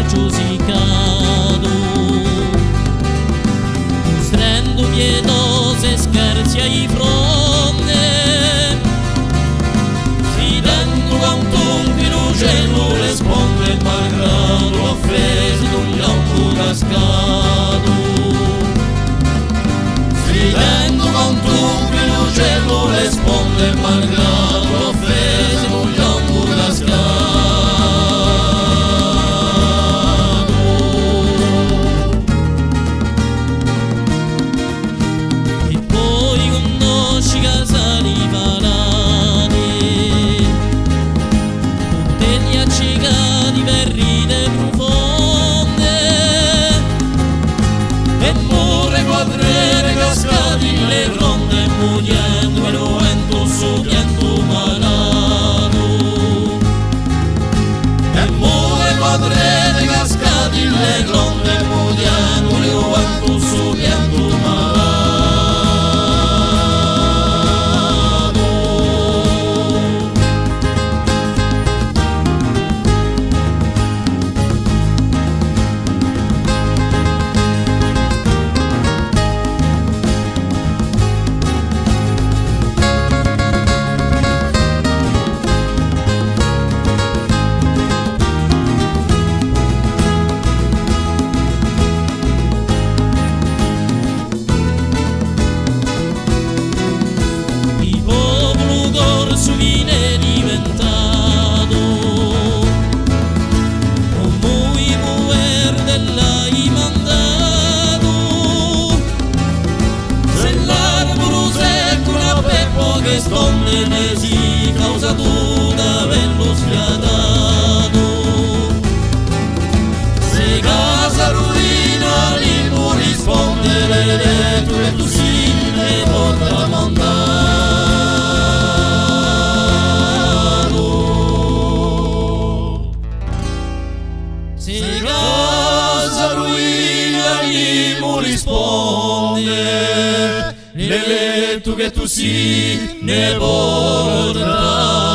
giudicato. Strendo pietoso e scherzi ai fronte, si dentro quantunque l'uccello le sponde, malgrado l'offesa d'un lampo cascato. Si dentro quantunque l'uccello le sponde, malgrado l'offesa d'un lampo cascato. Padrone cascati le gronde mudiano le quanto su pianto malato. Su viene diventato un muy verde l'hai mandato, se l'arboro secco una peppo che stonde ne si causa tutta averlo sfiatato, se casa ruina lì può rispondere tu e tu sì ne porta a montare. Se casa ruina gli mu risponde, l'eletto che tu sì ne porta